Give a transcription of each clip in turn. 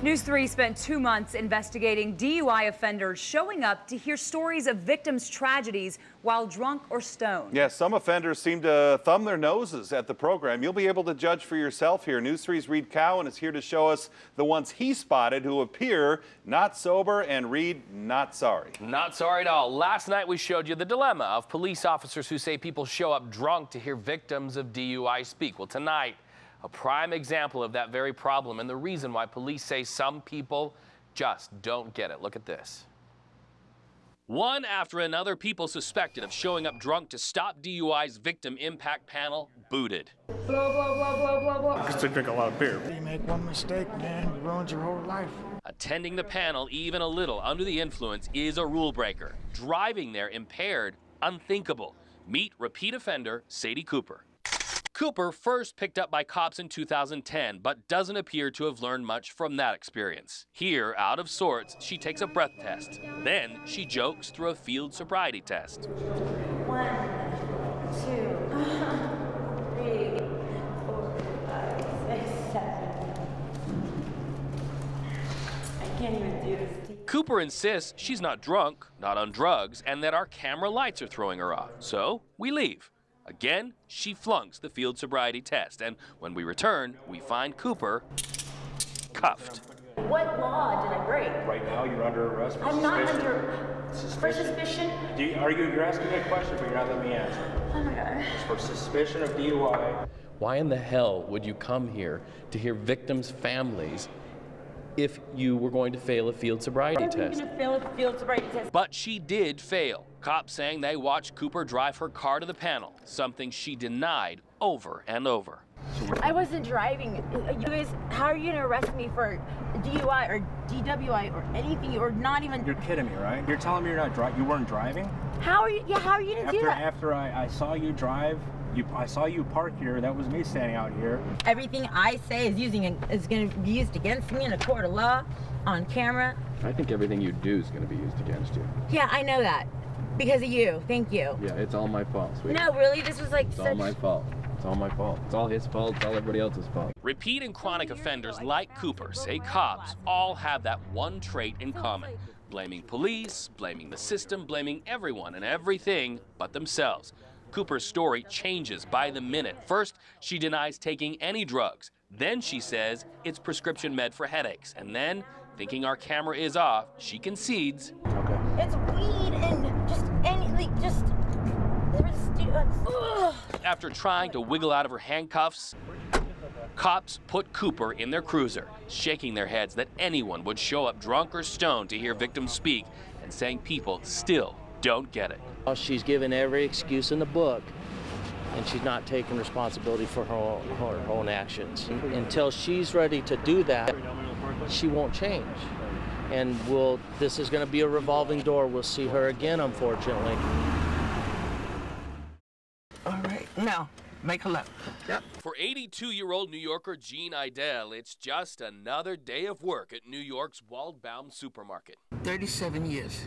News 3 spent 2 months investigating DUI offenders showing up to hear stories of victims' tragedies while drunk or stoned. Yes, some offenders seem to thumb their noses at the program. You'll be able to judge for yourself here. News 3's Reed Cowan is here to show us the ones he spotted who appear not sober, and Reed, not sorry. Not sorry at all. Last night we showed you the dilemma of police officers who say people show up drunk to hear victims of DUI speak. Well, tonight, a prime example of that very problem and the reason why police say some people just don't get it. Look at this. One after another, people suspected of showing up drunk to stop DUI's victim impact panel booted. Blah, blah, blah, blah, blah, blah. Because they drink a lot of beer. You make one mistake, man, it ruins your whole life. Attending the panel even a little under the influence is a rule breaker. Driving there impaired, unthinkable. Meet repeat offender Sadie Cooper. Cooper first picked up by cops in 2010, but doesn't appear to have learned much from that experience. Here, out of sorts, she takes a breath test. Then she jokes through a field sobriety test. 1, 2, 3, 4, 5, 6, 7. I can't even do this. Cooper insists she's not drunk, not on drugs, and that our camera lights are throwing her off. So we leave. Again, she flunks the field sobriety test, and when we return, we find Cooper cuffed. What law did I break? Right now, you're under arrest for I'm suspicion. not under for suspicion. You're asking me a question, but you're not letting me answer. Oh my God. It's for suspicion of DUI. Why in the hell would you come here to hear victims' families if you were going to fail a field sobriety test? I wasn't going to fail a field sobriety test. But she did fail. Cops saying they watched Cooper drive her car to the panel, something she denied over and over. I wasn't driving. You guys, how are you going to arrest me for DUI or DWI or anything, or not even? You're kidding me, right? You're telling me you weren't driving? How are you? Yeah, how are you going to do that? After I saw you drive, I saw you park here. That was me standing out here. Everything I say is going to be used against me in a court of law, on camera. I think everything you do is going to be used against you. Yeah, I know that. Because of you. Thank you. Yeah, it's all my fault, sweetie. No, really? This was like It's all my fault. It's all my fault. It's all his fault. It's all everybody else's fault. Repeat and chronic offenders like Cooper say cops all have that one trait in common. Blaming police, blaming the system, blaming everyone and everything but themselves. Cooper's story changes by the minute. First, she denies taking any drugs. Then she says it's prescription med for headaches. And then, thinking our camera is off, she concedes. Okay. It's weed and just After trying to wiggle out of her handcuffs, cops put Cooper in their cruiser, shaking their heads that anyone would show up drunk or stoned to hear victims speak, and saying people still don't get it. She's given every excuse in the book, and she's not taking responsibility for her own actions. Until she's ready to do that, she won't change. And this is going to be a revolving door. We'll see her again, unfortunately. All right, now, make a left. Yep. For 82-year-old New Yorker Jean Idell, it's just another day of work at New York's Waldbaum supermarket. 37 years,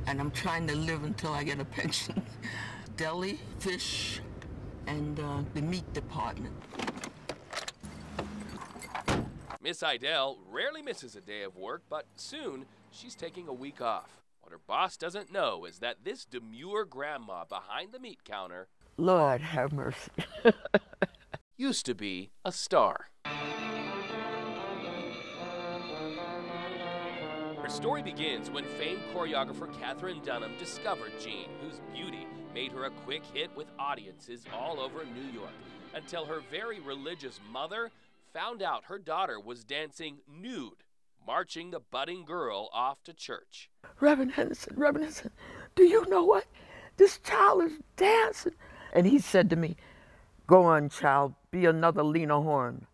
and I'm trying to live until I get a pension. Deli, fish, and the meat department. Miss Idell rarely misses a day of work, but soon she's taking a week off. What her boss doesn't know is that this demure grandma behind the meat counter Lord have mercy. used to be a star. Her story begins when famed choreographer Katherine Dunham discovered Jean, whose beauty made her a quick hit with audiences all over New York, until her very religious mother found out her daughter was dancing nude, marching the budding girl off to church. Reverend Henderson, do you know what? This child is dancing. And he said to me, go on, child, be another Lena Horne.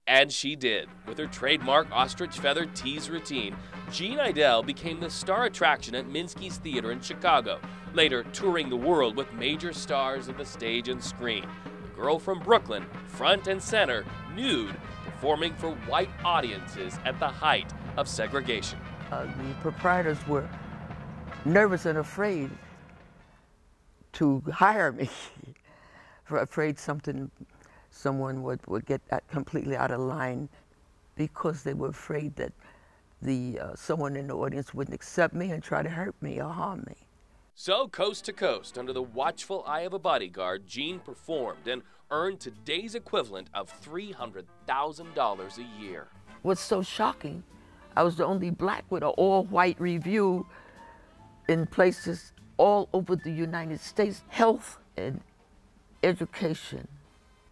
And she did. With her trademark ostrich feather tease routine, Jean Idell became the star attraction at Minsky's Theater in Chicago, later touring the world with major stars of the stage and screen. The girl from Brooklyn, front and center, nude, performing for white audiences at the height of segregation. The proprietors were nervous and afraid to hire me, afraid someone would get that completely out of line because they were afraid that someone in the audience wouldn't accept me and try to hurt me or harm me. So, coast to coast, under the watchful eye of a bodyguard, Jean performed and earned today's equivalent of $300,000 a year. What's so shocking, I was the only black with an all-white review in places all over the United States. Health and education,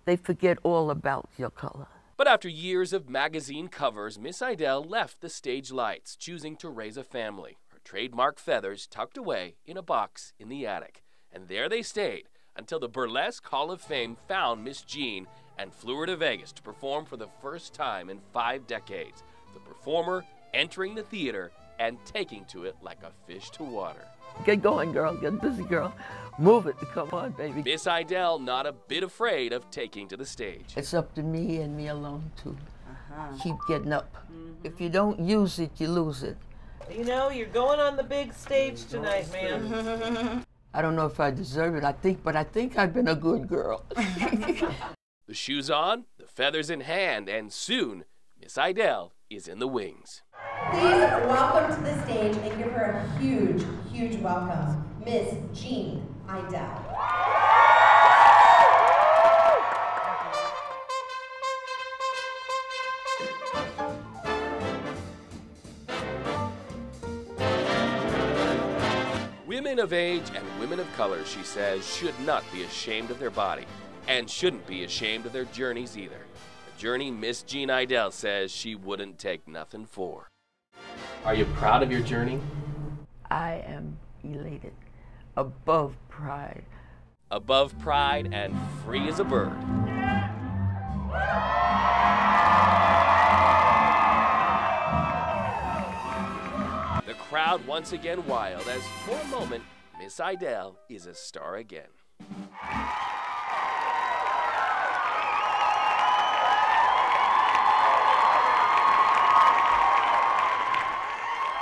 they forget all about your color. But after years of magazine covers, Miss Idell left the stage lights, choosing to raise a family. Her trademark feathers tucked away in a box in the attic. And there they stayed until the Burlesque Hall of Fame found Miss Jean and flew her to Vegas to perform for the first time in 5 decades. The performer entering the theater and taking to it like a fish to water. Get going, girl. Get busy, girl. Move it. Come on, baby. Miss Idell not a bit afraid of taking to the stage. It's up to me and me alone to keep getting up. If you don't use it, you lose it. You know, you're going on the big stage tonight, man. I don't know if I deserve it, but I think I've been a good girl. The shoes on, the feathers in hand, and soon, Miss Idell is in the wings. Please welcome to the stage and give her a huge, huge welcome, Miss Jean Idell. Women of age and women of color, she says, should not be ashamed of their body and shouldn't be ashamed of their journeys either. A journey Miss Jean Idell says she wouldn't take nothing for. Are you proud of your journey? I am elated, above pride. Above pride and free as a bird. The crowd once again wild as for a moment, Miss Idell is a star again.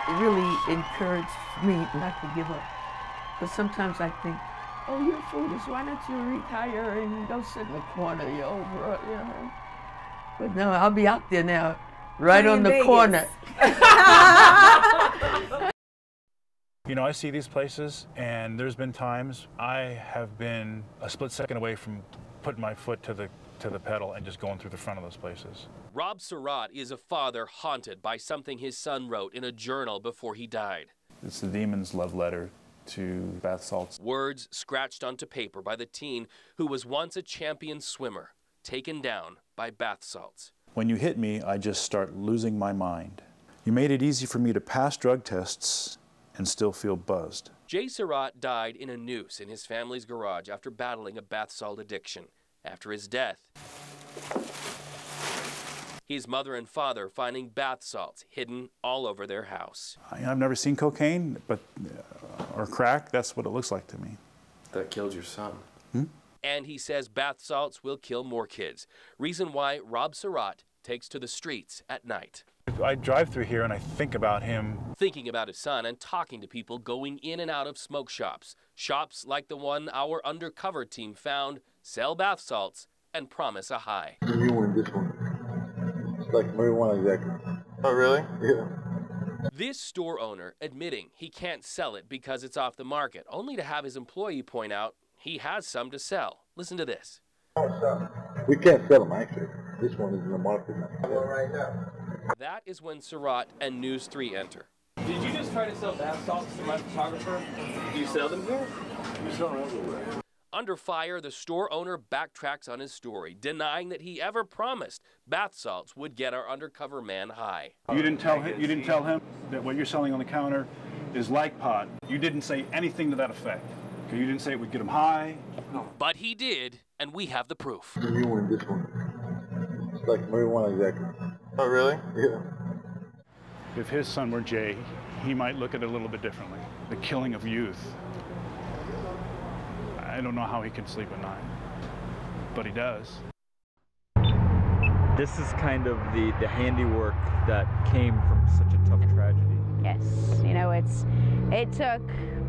It really encouraged me not to give up. Because sometimes I think, oh, you're foolish. Why don't you retire and go sit in the corner? You're over, you know. But no, I'll be out there now, right on the corner. You know, I see these places, and there's been times I have been a split second away from putting my foot to the pedal and just going through the front of those places. Rob Surratt is a father haunted by something his son wrote in a journal before he died. It's the demon's love letter to bath salts. Words scratched onto paper by the teen who was once a champion swimmer, taken down by bath salts. When you hit me, I just start losing my mind. You made it easy for me to pass drug tests and still feel buzzed. Jay Surratt died in a noose in his family's garage after battling a bath salt addiction. After his death, his mother and father finding bath salts hidden all over their house. I've never seen cocaine, or crack. That's what it looks like to me. That killed your son. And he says bath salts will kill more kids. Reason why Rob Surratt takes to the streets at night. I drive through here and I think about him. Thinking about his son and talking to people going in and out of smoke shops. Shops like the one our undercover team found, sell bath salts, and promise a high. You win this one. It's like marijuana exactly. Oh, really? Yeah. This store owner admitting he can't sell it because it's off the market, only to have his employee point out he has some to sell. Listen to this. We can't sell them, actually. This one is in the market now. Right now. That is when Surratt and News 3 enter. Did you just try to sell bath salts to my photographer? Do you sell them here? We sell them everywhere. Under fire, the store owner backtracks on his story, denying that he ever promised bath salts would get our undercover man high. You didn't tell him that what you're selling on the counter is like pot. You didn't say anything to that effect. Okay, you didn't say it would get him high. No. But he did, and we have the proof. You win this one. It's like marijuana exactly. Oh, really? Yeah. If his son were Jay, he might look at it a little bit differently. The killing of youth. I don't know how he can sleep at night, but he does. This is kind of the handiwork that came from such a tough tragedy. Yes, you know, it took,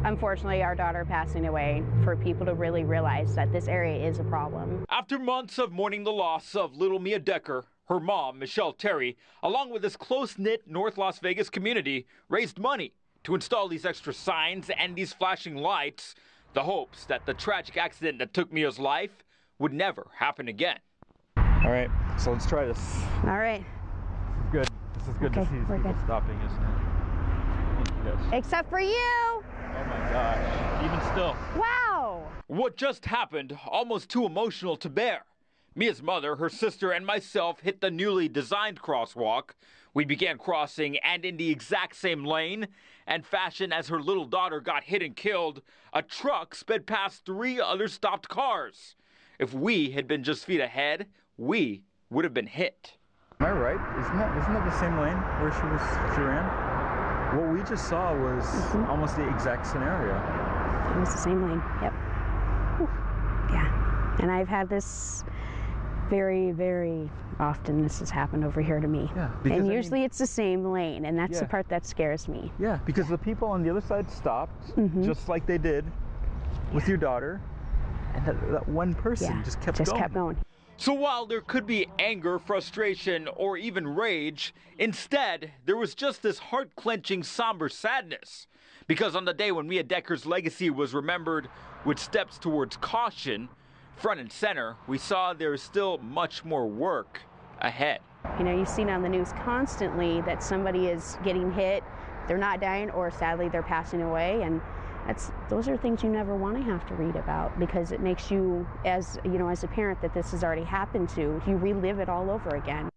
unfortunately, our daughter passing away for people to really realize that this area is a problem. After months of mourning the loss of little Mia Decker, Her mom, Michelle Terry, along with this close-knit North Las Vegas community, raised money to install these extra signs and these flashing lights, the hopes that the tragic accident that took Mia's life would never happen again. All right, so let's try this. All right. Good. This is good to see these people stopping, isn't it? Thank you guys. Except for you. Oh my gosh, even still. Wow. What just happened, almost too emotional to bear. Mia's mother, her sister, and myself hit the newly designed crosswalk. We began crossing, and in the exact same lane and fashion as her little daughter got hit and killed, a truck sped past 3 other stopped cars. If we had been just feet ahead, we would have been hit. Am I right? Isn't that the same lane where she ran? What we just saw was almost the exact scenario. It was the same lane. Yep. Whew. Yeah. And I've had this very, very often. This has happened over here to me. Yeah. And usually it's the same lane, and that's the Yeah. part that scares me. Yeah, because the people on the other side stopped, just like they did with your daughter, and that one person just kept going. So while there could be anger, frustration, or even rage, instead, there was just this heart-clenching, somber sadness. Because on the day when Mia Decker's legacy was remembered with steps towards caution, front and center, we saw there is still much more work ahead. You know, you've seen on the news constantly that somebody is getting hit, they're not dying, or sadly they're passing away, and those are things you never want to have to read about, because it makes you, as you know, as a parent that this has already happened to, you relive it all over again.